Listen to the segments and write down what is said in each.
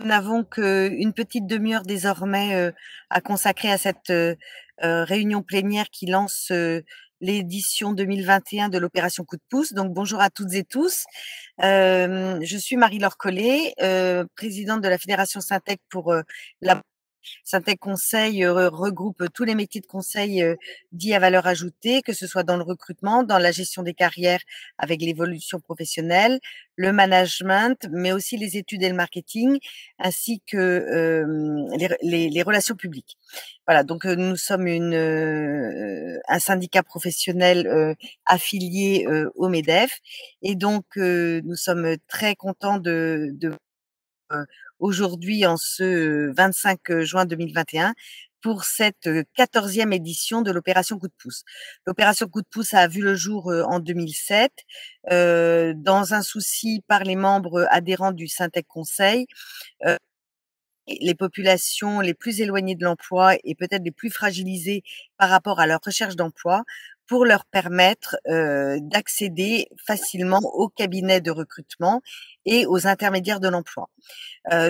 Nous n'avons qu'une petite demi-heure désormais à consacrer à cette réunion plénière qui lance l'édition 2021 de l'opération Coup de pouce. Donc bonjour à toutes et tous. Je suis Marie-Laure Collet, présidente de la Fédération Syntec pour la Syntec Conseil regroupe tous les métiers de conseil dits à valeur ajoutée, que ce soit dans le recrutement, dans la gestion des carrières avec l'évolution professionnelle, le management, mais aussi les études et le marketing, ainsi que les relations publiques. Voilà, donc nous sommes un syndicat professionnel affilié au MEDEF, et donc nous sommes très contents de aujourd'hui en ce 25 juin 2021 pour cette 14e édition de l'opération Coup de pouce. L'opération Coup de pouce a vu le jour en 2007 dans un souci par les membres adhérents du Syntec Conseil, les populations les plus éloignées de l'emploi et peut-être les plus fragilisées par rapport à leur recherche d'emploi, pour leur permettre d'accéder facilement aux cabinets de recrutement et aux intermédiaires de l'emploi.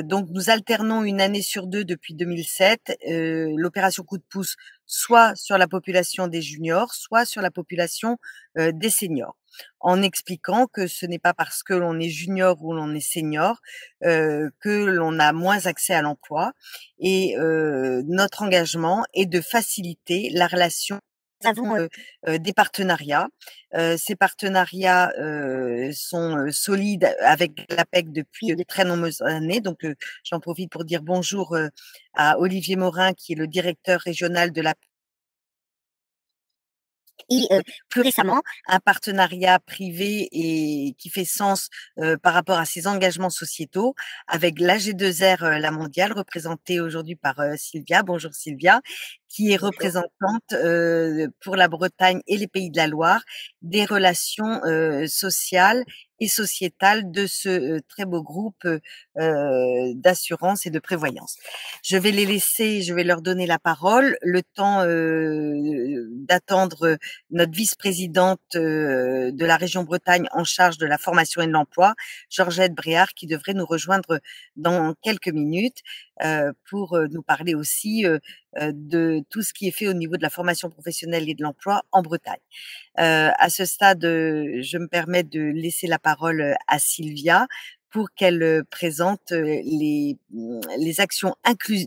Donc nous alternons une année sur deux depuis 2007 l'opération Coup de pouce, soit sur la population des juniors, soit sur la population des seniors, en expliquant que ce n'est pas parce que l'on est junior ou l'on est senior que l'on a moins accès à l'emploi, et notre engagement est de faciliter la relation. Nous avons des partenariats. Ces partenariats sont solides avec l'APEC depuis de très nombreuses années. Donc, j'en profite pour dire bonjour à Olivier Morin, qui est le directeur régional de l'APEC. Et plus récemment, un partenariat privé et qui fait sens par rapport à ses engagements sociétaux avec l'AG2R, la mondiale, représentée aujourd'hui par Sylvia. Bonjour Sylvia, qui est représentante pour la Bretagne et les Pays de la Loire des relations sociales et sociétales de ce très beau groupe d'assurance et de prévoyance. Je vais leur donner la parole, le temps d'attendre notre vice-présidente de la région Bretagne en charge de la formation et de l'emploi, Georgette Bréard, qui devrait nous rejoindre dans quelques minutes pour nous parler aussi de tout ce qui est fait au niveau de la formation professionnelle et de l'emploi en Bretagne. À ce stade, je me permets de laisser la parole à Sylvia pour qu'elle présente les actions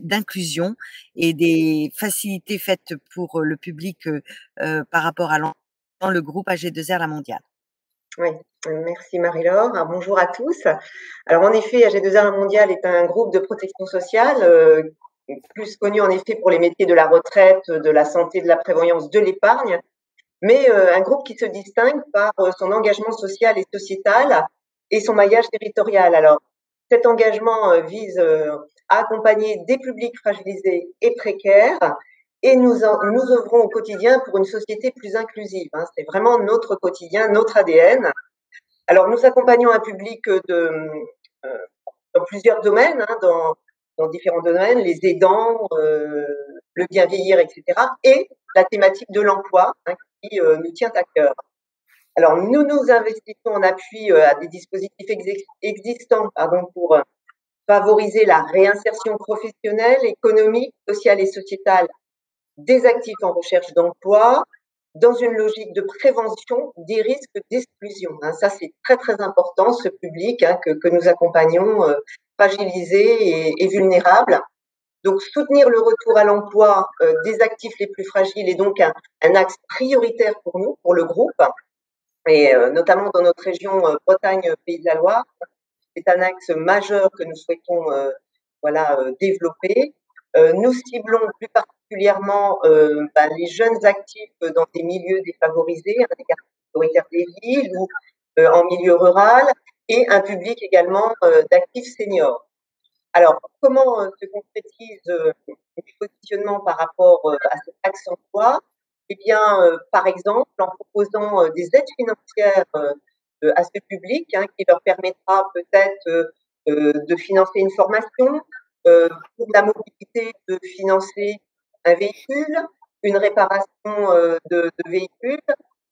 d'inclusion et des facilités faites pour le public par rapport à dans le groupe AG2R La Mondiale. Oui, merci Marie-Laure. Bonjour à tous. Alors en effet, AG2R La Mondiale est un groupe de protection sociale, plus connu en effet pour les métiers de la retraite, de la santé, de la prévoyance, de l'épargne, mais un groupe qui se distingue par son engagement social et sociétal et son maillage territorial. Alors cet engagement vise à accompagner des publics fragilisés et précaires, et nous œuvrons au quotidien pour une société plus inclusive. C'est vraiment notre quotidien, notre ADN. Alors, nous accompagnons un public dans plusieurs domaines, dans différents domaines, les aidants, le bien vieillir, etc., et la thématique de l'emploi qui nous tient à cœur. Alors, nous investissons en appui à des dispositifs existants pour favoriser la réinsertion professionnelle, économique, sociale et sociétale des actifs en recherche d'emploi, dans une logique de prévention des risques d'exclusion. Ça, c'est très, très important, ce public que nous accompagnons, fragilisé et vulnérable. Donc, soutenir le retour à l'emploi des actifs les plus fragiles est donc un axe prioritaire pour nous, pour le groupe, et notamment dans notre région Bretagne-Pays de la Loire. C'est un axe majeur que nous souhaitons développer. Nous ciblons plus particulièrement les jeunes actifs dans des milieux défavorisés, des quartiers prioritaires des villes ou en milieu rural, et un public également d'actifs seniors. Alors, comment se concrétise le positionnement par rapport à cet axe emploi? Eh bien, par exemple, en proposant des aides financières à ce public, qui leur permettra peut-être de financer une formation, pour la mobilité, de financer un véhicule, une réparation de véhicules,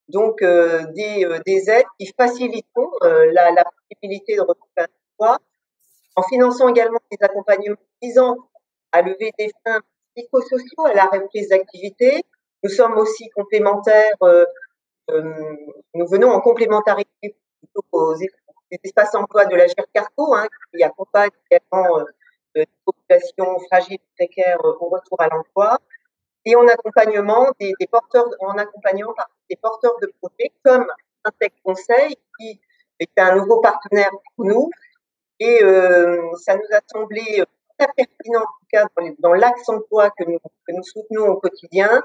donc des aides qui faciliteront la possibilité de retrouver un emploi en finançant également des accompagnements visant à lever des freins psychosociaux à la reprise d'activité. Nous sommes aussi complémentaires, nous venons en complémentarité aux espaces emploi de la GERCARCO, hein, qui accompagne également des populations fragiles et précaires au retour à l'emploi, et en accompagnement des porteurs, en accompagnant des porteurs de projets comme Intec Conseil, qui est un nouveau partenaire pour nous. Et ça nous a semblé très pertinent, en tout cas dans l'axe emploi que nous soutenons au quotidien,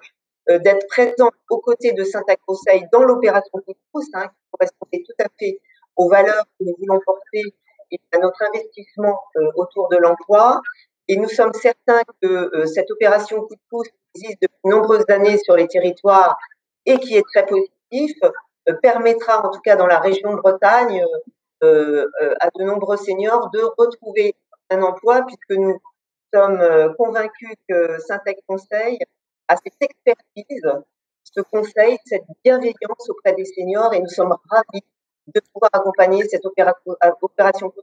d'être présent aux côtés de Syntec Conseil dans l'opération Coup de pouce, hein, qui correspondait tout à fait aux valeurs que nous voulons porter et à notre investissement autour de l'emploi. Et nous sommes certains que cette opération Coup de pouce qui existe depuis de nombreuses années sur les territoires et qui est très positif, permettra en tout cas dans la région de Bretagne à de nombreux seniors de retrouver un emploi, puisque nous sommes convaincus que Syntec Conseil a cette expertise, ce conseil, cette bienveillance auprès des seniors, et nous sommes ravis de pouvoir accompagner cette opération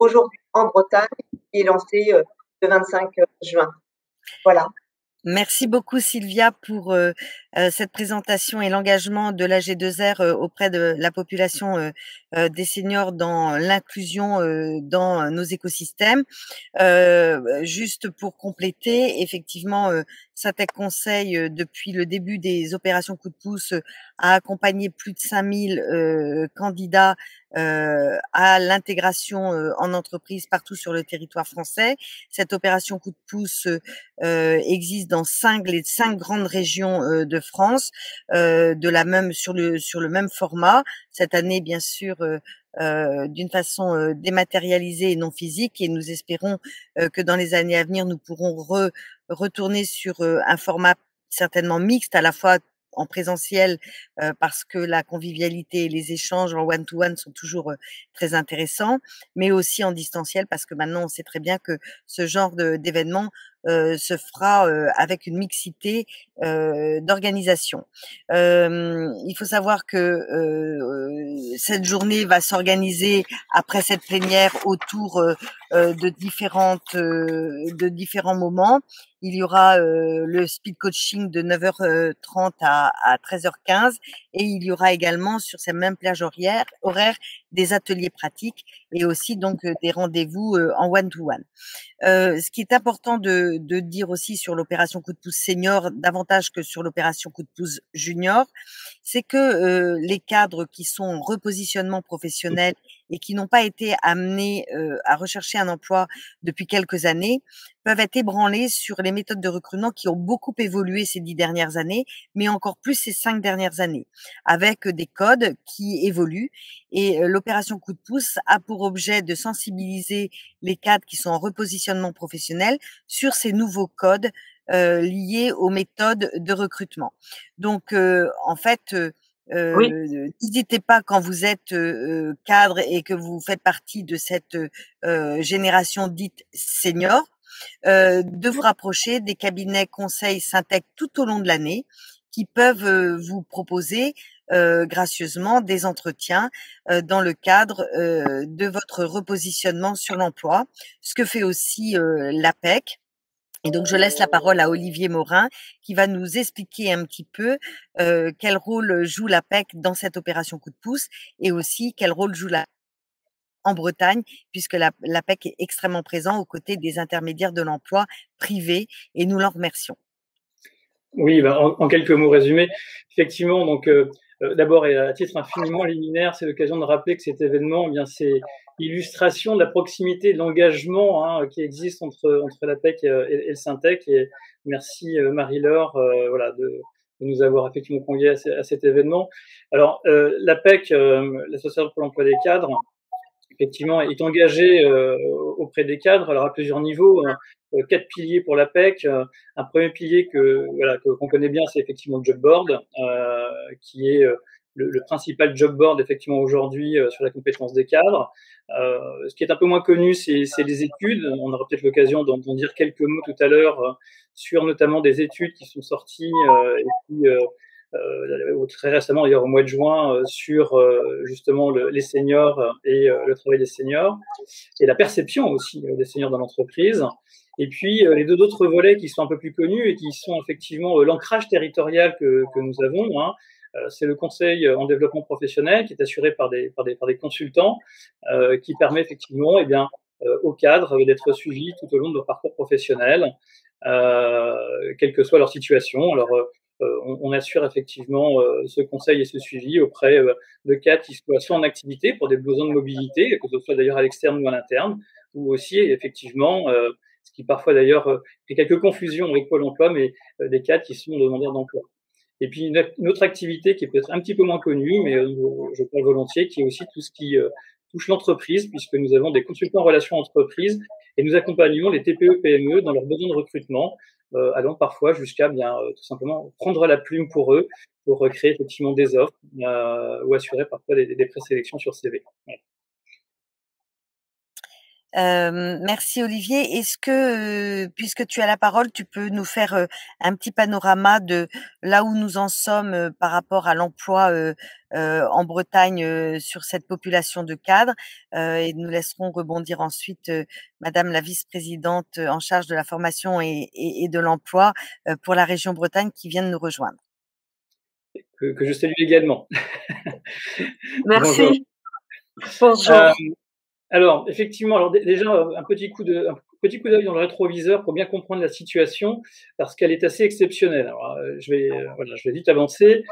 aujourd'hui en Bretagne, qui est lancée le 25 juin. Voilà. Merci beaucoup Sylvia pour cette présentation et l'engagement de la G2R auprès de la population des seniors dans l'inclusion dans nos écosystèmes. Juste pour compléter, effectivement, Syntec Conseil, depuis le début des opérations Coup de pouce, a accompagné plus de 5000 candidats à l'intégration en entreprise partout sur le territoire français. Cette opération Coup de pouce existe dans les 5 grandes régions de France, sur le même format. Cette année, bien sûr, d'une façon dématérialisée et non physique, et nous espérons que dans les années à venir, nous pourrons retourner sur un format certainement mixte, à la fois en présentiel, parce que la convivialité et les échanges en one-to-one sont toujours très intéressants, mais aussi en distanciel, parce que maintenant on sait très bien que ce genre d'événement se fera avec une mixité d'organisation. Il faut savoir que cette journée va s'organiser après cette plénière autour de différents moments. Il y aura le speed coaching de 9h30 à 13h15, et il y aura également sur ces mêmes plages horaires des ateliers pratiques et aussi donc des rendez-vous en one-to-one. Ce qui est important de dire aussi sur l'opération Coup de pouce senior, davantage que sur l'opération Coup de pouce junior, c'est que les cadres qui sont en repositionnement professionnel et qui n'ont pas été amenés à rechercher un emploi depuis quelques années peuvent être ébranlés sur les méthodes de recrutement qui ont beaucoup évolué ces 10 dernières années, mais encore plus ces 5 dernières années, avec des codes qui évoluent. Et l'opération Coup de pouce a pour objet de sensibiliser les cadres qui sont en repositionnement professionnel sur ces nouveaux codes liés aux méthodes de recrutement. Donc, en fait, Oui. n'hésitez pas quand vous êtes cadre et que vous faites partie de cette génération dite senior, de vous rapprocher des cabinets conseils Syntec tout au long de l'année, qui peuvent vous proposer gracieusement des entretiens dans le cadre de votre repositionnement sur l'emploi, ce que fait aussi l'APEC. Et donc, je laisse la parole à Olivier Morin, qui va nous expliquer un petit peu quel rôle joue l'APEC dans cette opération Coup de pouce, et aussi quel rôle joue en Bretagne, puisque l'APEC est extrêmement présent aux côtés des intermédiaires de l'emploi privés, et nous l'en remercions. Oui, en quelques mots résumés, effectivement, donc d'abord et à titre infiniment liminaire, c'est l'occasion de rappeler que cet événement, eh bien, c'est l'illustration de la proximité, de l'engagement qui existe entre l'APEC et le Syntec. Et merci Marie-Laure, voilà, de nous avoir effectivement conviés à cet événement. Alors, l'APEC, l'Association pour l'emploi des cadres, effectivement, est engagée auprès des cadres, alors à plusieurs niveaux. 4 piliers pour l'APEC. Un premier pilier qu'on connaît bien, c'est effectivement le job board, qui est le principal job board effectivement aujourd'hui sur la compétence des cadres. Ce qui est un peu moins connu, c'est les études. On aura peut-être l'occasion d'en dire quelques mots tout à l'heure sur notamment des études qui sont sorties et qui très récemment d'ailleurs au mois de juin sur justement les seniors et le travail des seniors et la perception aussi des seniors dans l'entreprise. Et puis les deux autres volets qui sont un peu plus connus et qui sont effectivement l'ancrage territorial que nous avons. Hein. C'est le conseil en développement professionnel qui est assuré par des consultants qui permet effectivement aux cadres d'être suivis tout au long de leur parcours professionnel, quelle que soit leur situation. Alors, on assure effectivement ce conseil et ce suivi auprès de cadres qui soient soit en activité pour des besoins de mobilité, que ce soit d'ailleurs à l'externe ou à l'interne, ou aussi effectivement, ce qui parfois d'ailleurs fait quelques confusions avec Pôle emploi, mais des cadres qui sont demandeurs d'emploi. Et puis une autre activité qui est peut-être un petit peu moins connue, mais je parle volontiers, qui est aussi tout ce qui touche l'entreprise, puisque nous avons des consultants en relations entreprises et nous accompagnons les TPE-PME dans leurs besoins de recrutement, allant parfois jusqu'à tout simplement prendre la plume pour eux, pour créer effectivement des offres ou assurer parfois des présélections sur CV. Ouais. Merci Olivier. Est-ce que, puisque tu as la parole, tu peux nous faire un petit panorama de là où nous en sommes par rapport à l'emploi en Bretagne sur cette population de cadres, et nous laisserons rebondir ensuite Madame la vice-présidente en charge de la formation et de l'emploi pour la région Bretagne qui vient de nous rejoindre. Que je salue également. Merci. Bonjour. Alors, effectivement, déjà un petit coup d'œil dans le rétroviseur pour bien comprendre la situation, parce qu'elle est assez exceptionnelle. Alors, je vais vite avancer.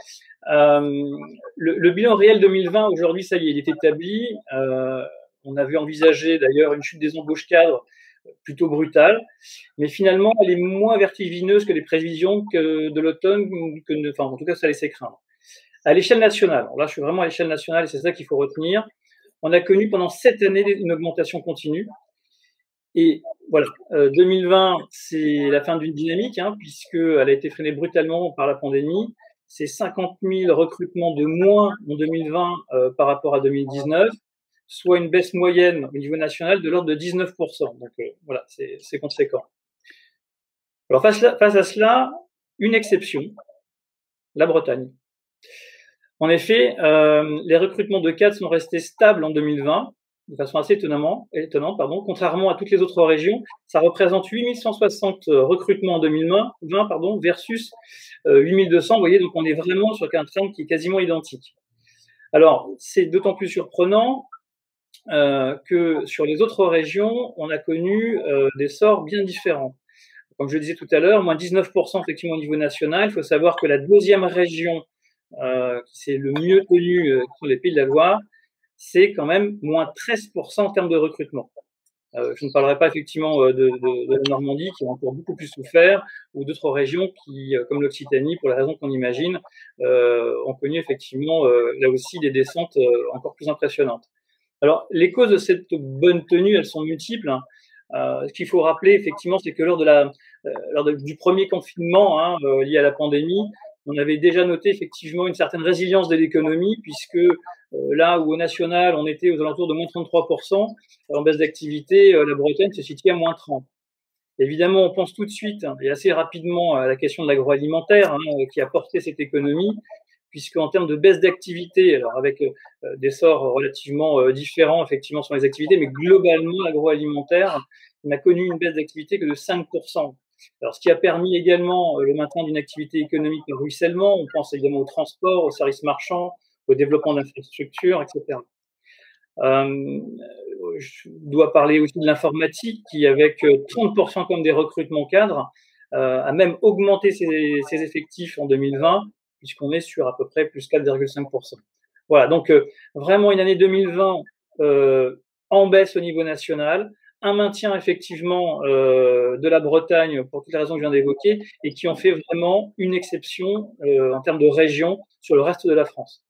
Le bilan réel 2020, aujourd'hui, ça y est, il est établi. On avait envisagé d'ailleurs une chute des embauches cadres plutôt brutale, mais finalement, elle est moins vertigineuse que les prévisions de l'automne, en tout cas, ça laissait craindre. À l'échelle nationale, alors là, je suis vraiment à l'échelle nationale et c'est ça qu'il faut retenir. On a connu pendant 7 années une augmentation continue. Et voilà, 2020, c'est la fin d'une dynamique, puisqu'elle a été freinée brutalement par la pandémie. C'est 50 000 recrutements de moins en 2020 par rapport à 2019, soit une baisse moyenne au niveau national de l'ordre de 19%. Donc voilà, c'est conséquent. Alors face à cela, une exception, la Bretagne. En effet, les recrutements de cadres sont restés stables en 2020, de façon assez étonnante, contrairement à toutes les autres régions. Ça représente 8160 recrutements en 2020, versus 8200. Vous voyez, donc on est vraiment sur un trend qui est quasiment identique. Alors, c'est d'autant plus surprenant que sur les autres régions, on a connu des sorts bien différents. Comme je le disais tout à l'heure, moins 19% effectivement au niveau national. Il faut savoir que la deuxième région c'est le mieux connu sur les Pays de la Loire, c'est quand même moins 13% en termes de recrutement. Je ne parlerai pas effectivement de la Normandie qui a encore beaucoup plus souffert, ou d'autres régions qui, comme l'Occitanie, pour les raisons qu'on imagine, ont connu effectivement là aussi des descentes encore plus impressionnantes. Alors, les causes de cette bonne tenue, elles sont multiples. Ce qu'il faut rappeler effectivement, c'est que lors du premier confinement lié à la pandémie, on avait déjà noté effectivement une certaine résilience de l'économie, puisque là où au national, on était aux alentours de moins 33% en baisse d'activité, la Bretagne se situait à moins 30%. Évidemment, on pense tout de suite et assez rapidement à la question de l'agroalimentaire qui a porté cette économie, puisqu'en termes de baisse d'activité, alors avec des sorts relativement différents effectivement sur les activités, mais globalement, l'agroalimentaire n'a connu une baisse d'activité que de 5%. Alors, ce qui a permis également le maintien d'une activité économique de ruissellement, on pense également au transport, aux services marchands, au développement d'infrastructures, etc. Je dois parler aussi de l'informatique qui, avec 30% comme des recrutements cadres, a même augmenté ses effectifs en 2020, puisqu'on est sur à peu près plus 4,5%. Voilà, donc vraiment une année 2020 en baisse au niveau national, un maintien effectivement de la Bretagne pour toutes les raisons que je viens d'évoquer et qui ont fait vraiment une exception en termes de région sur le reste de la France.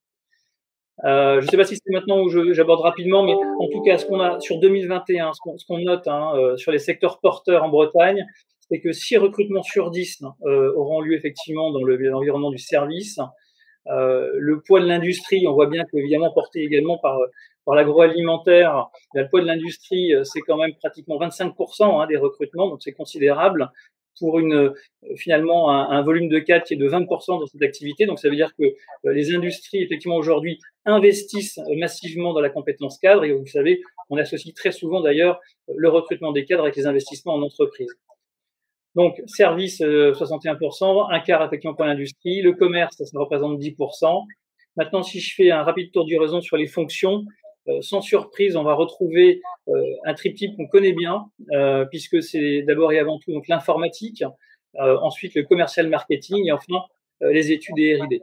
Je ne sais pas si c'est maintenant où j'aborde rapidement, mais en tout cas, ce qu'on a sur 2021, ce qu'on note sur les secteurs porteurs en Bretagne, c'est que 6 recrutements sur 10 auront lieu effectivement dans l'environnement du service. Le poids de l'industrie, on voit bien qu'évidemment porté également par l'agroalimentaire, le poids de l'industrie, c'est quand même pratiquement 25% des recrutements, donc c'est considérable. pour finalement un volume de cadre qui est de 20% dans cette activité. Donc ça veut dire que les industries effectivement aujourd'hui investissent massivement dans la compétence cadre, et vous savez, on associe très souvent d'ailleurs le recrutement des cadres avec les investissements en entreprise. Donc service 61%, un quart effectivement pour l'industrie, le commerce ça représente 10%. Maintenant, si je fais un rapide tour d'horizon sur les fonctions, sans surprise, on va retrouver un triptyque qu'on connaît bien, puisque c'est d'abord et avant tout donc l'informatique, ensuite le commercial marketing et enfin les études et R&D.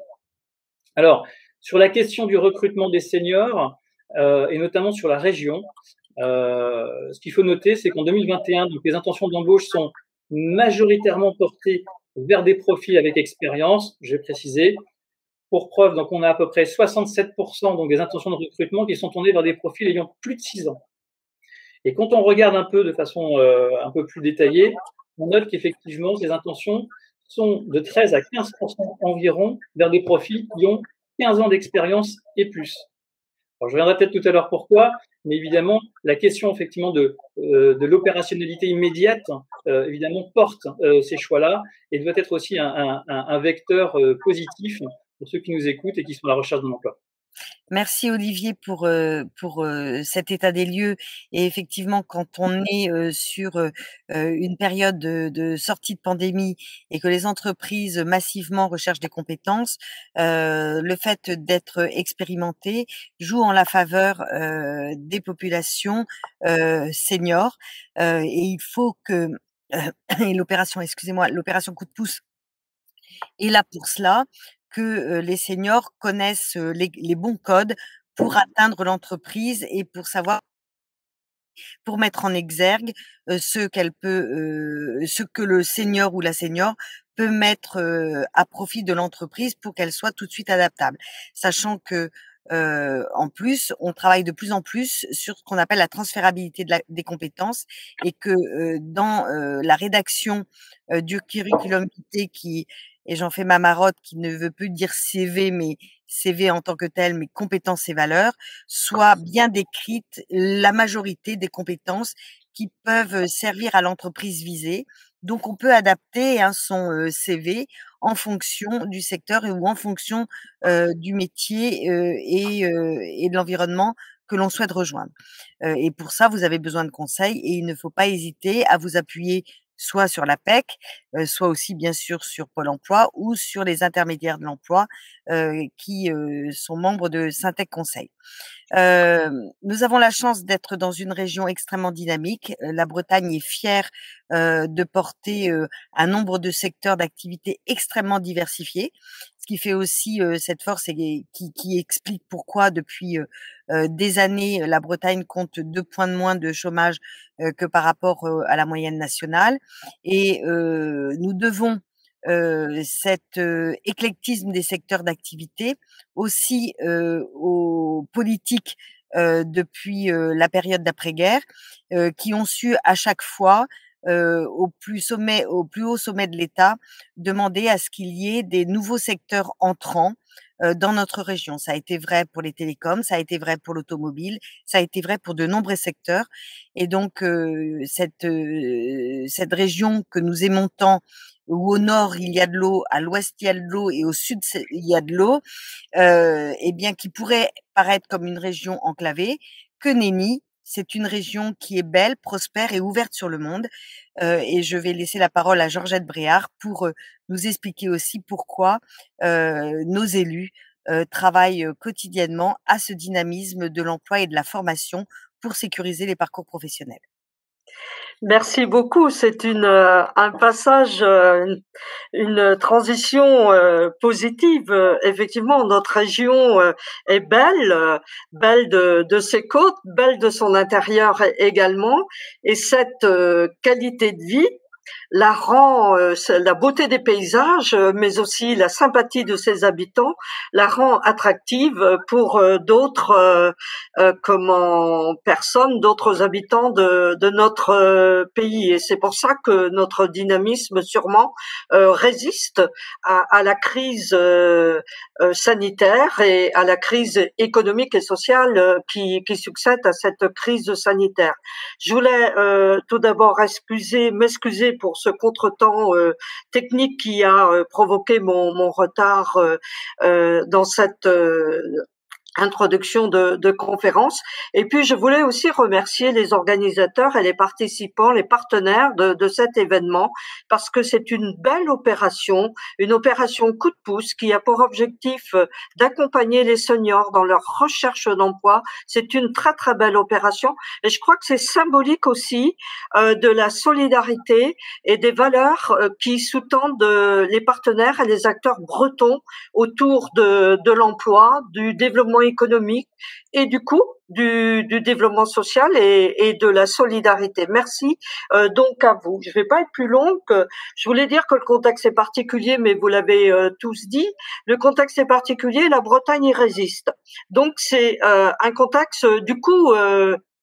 Alors, sur la question du recrutement des seniors, et notamment sur la région, ce qu'il faut noter, c'est qu'en 2021, donc, les intentions d'embauche sont majoritairement portées vers des profils avec expérience, je vais préciser. Pour preuve, donc on a à peu près 67% donc des intentions de recrutement qui sont tournées vers des profils ayant plus de 6 ans. Et quand on regarde un peu de façon un peu plus détaillée, on note qu'effectivement, ces intentions sont de 13 à 15% environ vers des profils qui ont 15 ans d'expérience et plus. Alors, je reviendrai peut-être tout à l'heure pourquoi, mais évidemment, la question effectivement de l'opérationnalité immédiate, évidemment, porte ces choix-là et doit être aussi un vecteur positif pour ceux qui nous écoutent et qui sont à la recherche d'un emploi. Merci Olivier pour cet état des lieux. Et effectivement, quand on est sur une période de sortie de pandémie et que les entreprises massivement recherchent des compétences, le fait d'être expérimenté joue en la faveur des populations seniors. Et il faut que et l'opération coup de pouce est là pour cela, que les seniors connaissent les bons codes pour atteindre l'entreprise et pour mettre en exergue ce que le senior ou la senior peut mettre à profit de l'entreprise pour qu'elle soit tout de suite adaptable. Sachant que en plus, on travaille de plus en plus sur ce qu'on appelle la transférabilité des compétences, et que dans la rédaction du curriculum vitae et j'en fais ma marotte, qui ne veut plus dire CV, mais CV en tant que tel, mais compétences et valeurs, soit bien décrite la majorité des compétences qui peuvent servir à l'entreprise visée. Donc, on peut adapter son CV en fonction du secteur ou en fonction du métier et de l'environnement que l'on souhaite rejoindre. Et pour ça, vous avez besoin de conseils, et il ne faut pas hésiter à vous appuyer soit sur l'APEC, soit aussi bien sûr sur Pôle emploi ou sur les intermédiaires de l'emploi qui sont membres de Syntec Conseil. Nous avons la chance d'être dans une région extrêmement dynamique. La Bretagne est fière de porter un nombre de secteurs d'activité extrêmement diversifiés, ce qui fait aussi cette force et qui explique pourquoi depuis des années la Bretagne compte 2 points de moins de chômage que par rapport à la moyenne nationale. Et nous devons cet éclectisme des secteurs d'activité aussi aux politiques depuis la période d'après-guerre, qui ont su à chaque fois au plus haut sommet de l'État, demander à ce qu'il y ait des nouveaux secteurs entrants dans notre région. Ça a été vrai pour les télécoms, ça a été vrai pour l'automobile, ça a été vrai pour de nombreux secteurs. Et donc cette région que nous aimons tant, où au nord il y a de l'eau, à l'ouest il y a de l'eau et au sud il y a de l'eau, et bien qui pourrait paraître comme une région enclavée, que nenni, c'est une région qui est belle, prospère et ouverte sur le monde. Et je vais laisser la parole à Georgette Bréard pour nous expliquer aussi pourquoi nos élus travaillent quotidiennement à ce dynamisme de l'emploi et de la formation pour sécuriser les parcours professionnels. Merci beaucoup. C'est un passage, une transition positive. Effectivement, notre région est belle, belle de ses côtes, belle de son intérieur également. Et cette qualité de vie la rend, la beauté des paysages, mais aussi la sympathie de ses habitants, la rend attractive pour d'autres personnes, d'autres habitants de notre pays. Et c'est pour ça que notre dynamisme sûrement résiste à la crise sanitaire et à la crise économique et sociale qui succède à cette crise sanitaire. Je voulais tout d'abord m'excuser pour ce contretemps technique qui a provoqué mon retard dans cette introduction de conférence. Et puis, je voulais aussi remercier les organisateurs et les participants, les partenaires de cet événement, parce que c'est une belle opération, une opération coup de pouce qui a pour objectif d'accompagner les seniors dans leur recherche d'emploi. C'est une très, très belle opération. Et je crois que c'est symbolique aussi de la solidarité et des valeurs qui sous-tendent les partenaires et les acteurs bretons autour de l'emploi, du développement économique et du coup du développement social et de la solidarité. Merci donc à vous. Je vais pas être plus longue. Je voulais dire que le contexte est particulier, mais vous l'avez tous dit. Le contexte est particulier, la Bretagne y résiste. Donc c'est un contexte du coup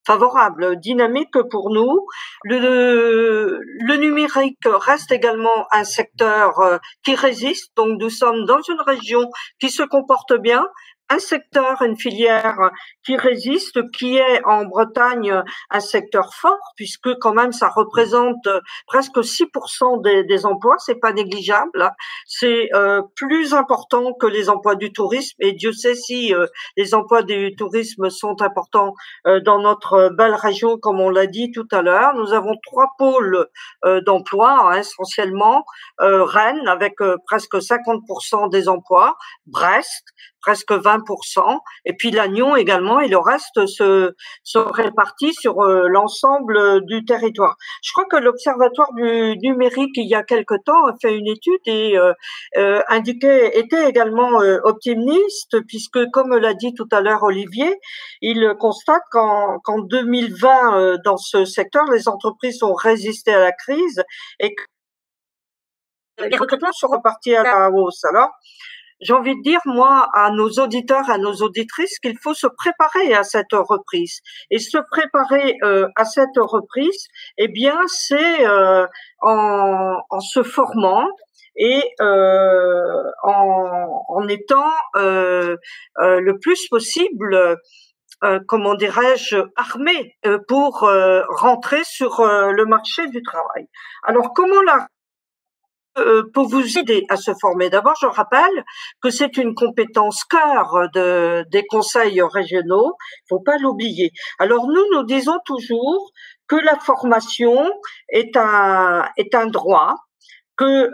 favorable, dynamique pour nous. Le numérique reste également un secteur qui résiste. Donc nous sommes dans une région qui se comporte bien, un secteur, une filière qui résiste, qui est en Bretagne un secteur fort, puisque quand même ça représente presque 6% des emplois, c'est pas négligeable. C'est plus important que les emplois du tourisme, et Dieu sait si les emplois du tourisme sont importants dans notre belle région, comme on l'a dit tout à l'heure. Nous avons 3 pôles d'emploi, essentiellement Rennes avec presque 50% des emplois, Brest presque 20%, et puis Lannion également, et le reste se répartit sur l'ensemble du territoire. Je crois que l'Observatoire du numérique, il y a quelque temps, a fait une étude et était également optimiste, puisque, comme l'a dit tout à l'heure Olivier, il constate qu'en 2020, dans ce secteur, les entreprises ont résisté à la crise et que les recrutements sont repartis à la hausse. Alors, j'ai envie de dire, moi, à nos auditeurs, à nos auditrices, qu'il faut se préparer à cette reprise. Et se préparer à cette reprise, eh bien, c'est en se formant et en étant le plus possible, comment dirais-je, armé pour rentrer sur le marché du travail. Alors, comment pour vous aider à se former. D'abord, je rappelle que c'est une compétence cœur des conseils régionaux. Il faut pas l'oublier. Alors, nous disons toujours que la formation est un droit, que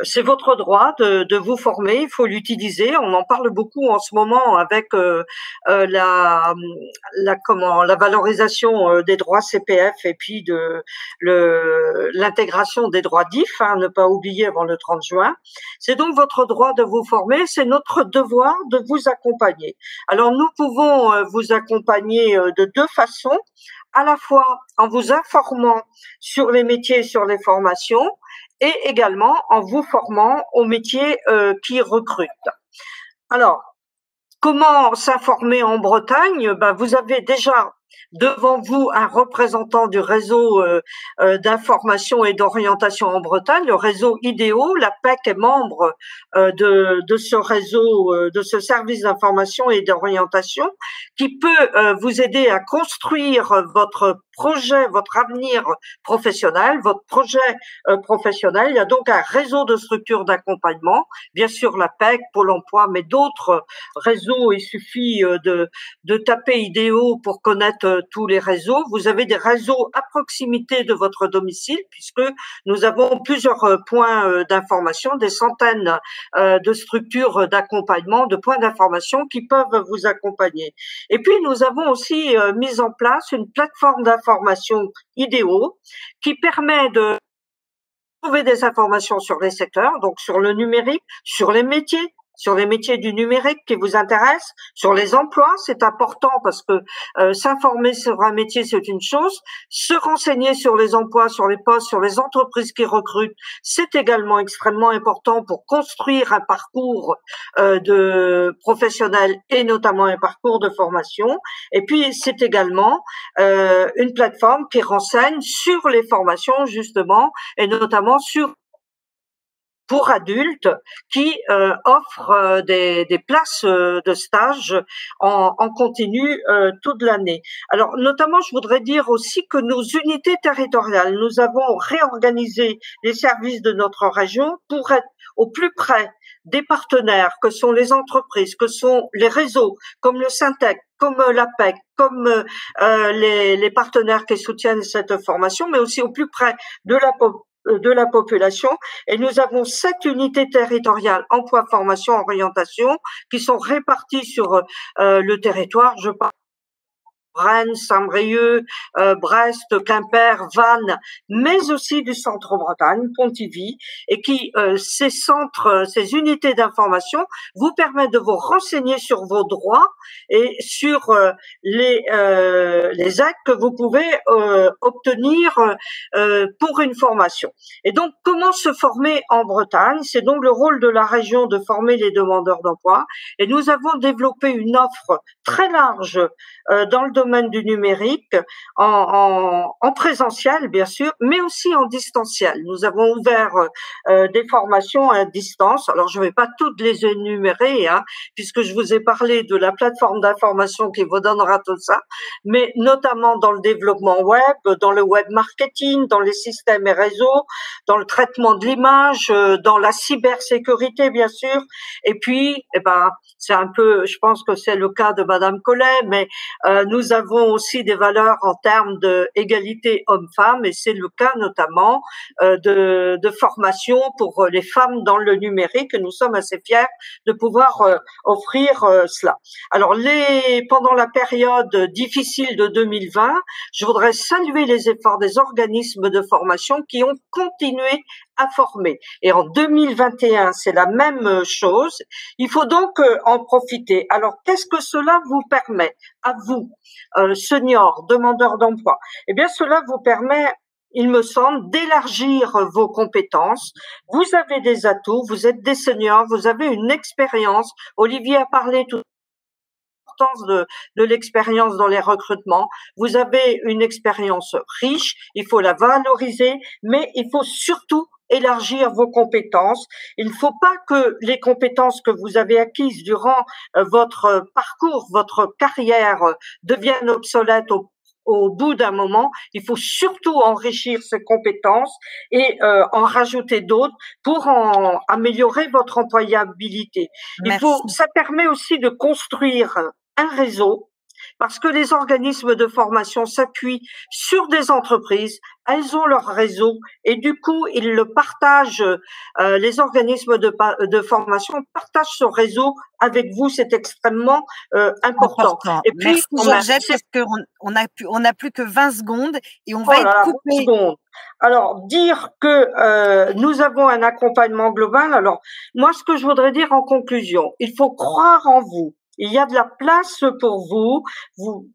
c'est votre droit de vous former, il faut l'utiliser. On en parle beaucoup en ce moment avec la valorisation des droits CPF et puis de l'intégration des droits DIF, ne pas oublier avant le 30 juin. C'est donc votre droit de vous former, c'est notre devoir de vous accompagner. Alors nous pouvons vous accompagner de 2 façons, à la fois en vous informant sur les métiers, sur les formations, et également en vous formant aux métiers qui recrutent. Alors, comment s'informer en Bretagne? Vous avez déjà devant vous un représentant du réseau d'information et d'orientation en Bretagne, le réseau IDEO. La PEC est membre de ce réseau, de ce service d'information et d'orientation, qui peut vous aider à construire votre projet, votre avenir professionnel, votre projet professionnel. Il y a donc un réseau de structures d'accompagnement, bien sûr la PEC, Pôle emploi, mais d'autres réseaux. Il suffit de taper IDEO pour connaître tous les réseaux. Vous avez des réseaux à proximité de votre domicile, puisque nous avons plusieurs points d'information, des centaines de structures d'accompagnement, de points d'information qui peuvent vous accompagner. Et puis nous avons aussi mis en place une plateforme d'information IDEO qui permet de trouver des informations sur les secteurs, donc sur le numérique, sur les métiers du numérique qui vous intéressent, sur les emplois, c'est important parce que s'informer sur un métier, c'est une chose, se renseigner sur les emplois, sur les postes, sur les entreprises qui recrutent, c'est également extrêmement important pour construire un parcours de professionnel et notamment un parcours de formation. Et puis, c'est également une plateforme qui renseigne sur les formations, justement, et notamment pour adultes qui offre des places de stage en continu toute l'année. Alors, notamment, je voudrais dire aussi que nos unités territoriales, nous avons réorganisé les services de notre région pour être au plus près des partenaires que sont les entreprises, que sont les réseaux, comme le Syntec, comme l'APEC, comme les partenaires qui soutiennent cette formation, mais aussi au plus près de la population. Et nous avons 7 unités territoriales emploi, formation, orientation qui sont réparties sur le territoire. Je parle Rennes, Saint-Brieuc, Brest, Quimper, Vannes, mais aussi du centre-Bretagne, Pontivy, et qui ces centres, ces unités d'information vous permettent de vous renseigner sur vos droits et sur les aides que vous pouvez obtenir pour une formation. Et donc, comment se former en Bretagne? C'est donc le rôle de la région de former les demandeurs d'emploi. Et nous avons développé une offre très large dans le domaine du numérique, en présentiel bien sûr, mais aussi en distanciel. Nous avons ouvert des formations à distance. Alors je ne vais pas toutes les énumérer, puisque je vous ai parlé de la plateforme d'information qui vous donnera tout ça, mais notamment dans le développement web, dans le web marketing, dans les systèmes et réseaux, dans le traitement de l'image, dans la cybersécurité bien sûr. Et puis, c'est un peu, je pense que c'est le cas de Madame Collet, mais nous avons aussi des valeurs en termes d'égalité homme-femme, et c'est le cas notamment de formation pour les femmes dans le numérique. Nous sommes assez fiers de pouvoir offrir cela. Alors, pendant la période difficile de 2020, je voudrais saluer les efforts des organismes de formation qui ont continué à former. Et en 2021, c'est la même chose. Il faut donc en profiter. Alors, qu'est-ce que cela vous permet à vous, seniors, demandeurs d'emploi? Eh bien, cela vous permet, il me semble, d'élargir vos compétences. Vous avez des atouts, vous êtes des seniors, vous avez une expérience. Olivier a parlé tout de l'expérience dans les recrutements. Vous avez une expérience riche, il faut la valoriser, mais il faut surtout élargir vos compétences. Il ne faut pas que les compétences que vous avez acquises durant votre parcours, votre carrière deviennent obsolètes au bout d'un moment. Il faut surtout enrichir ces compétences et en rajouter d'autres pour améliorer votre employabilité. Ça permet aussi de construire un réseau, parce que les organismes de formation s'appuient sur des entreprises, elles ont leur réseau et du coup ils le partagent. Les organismes de formation partagent ce réseau avec vous, c'est extrêmement important. Et puis, merci Georgette, parce qu'on n'a plus que 20 secondes et on va être coupé. Alors, dire que nous avons un accompagnement global. Alors, moi, ce que je voudrais dire en conclusion, il faut croire en vous. Il y a de la place pour vous. Vous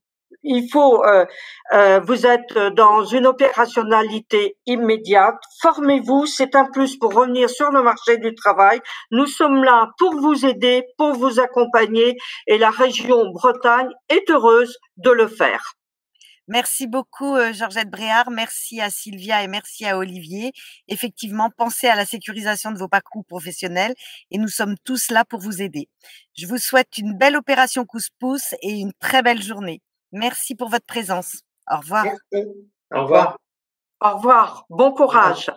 êtes dans une opérationnalité immédiate. Formez-vous, c'est un plus pour revenir sur le marché du travail. Nous sommes là pour vous aider, pour vous accompagner, et la région Bretagne est heureuse de le faire. Merci beaucoup, Georgette Bréard. Merci à Sylvia et merci à Olivier. Effectivement, pensez à la sécurisation de vos parcours professionnels et nous sommes tous là pour vous aider. Je vous souhaite une belle opération Cousspous et une très belle journée. Merci pour votre présence. Au revoir. Merci. Au revoir. Au revoir. Bon courage.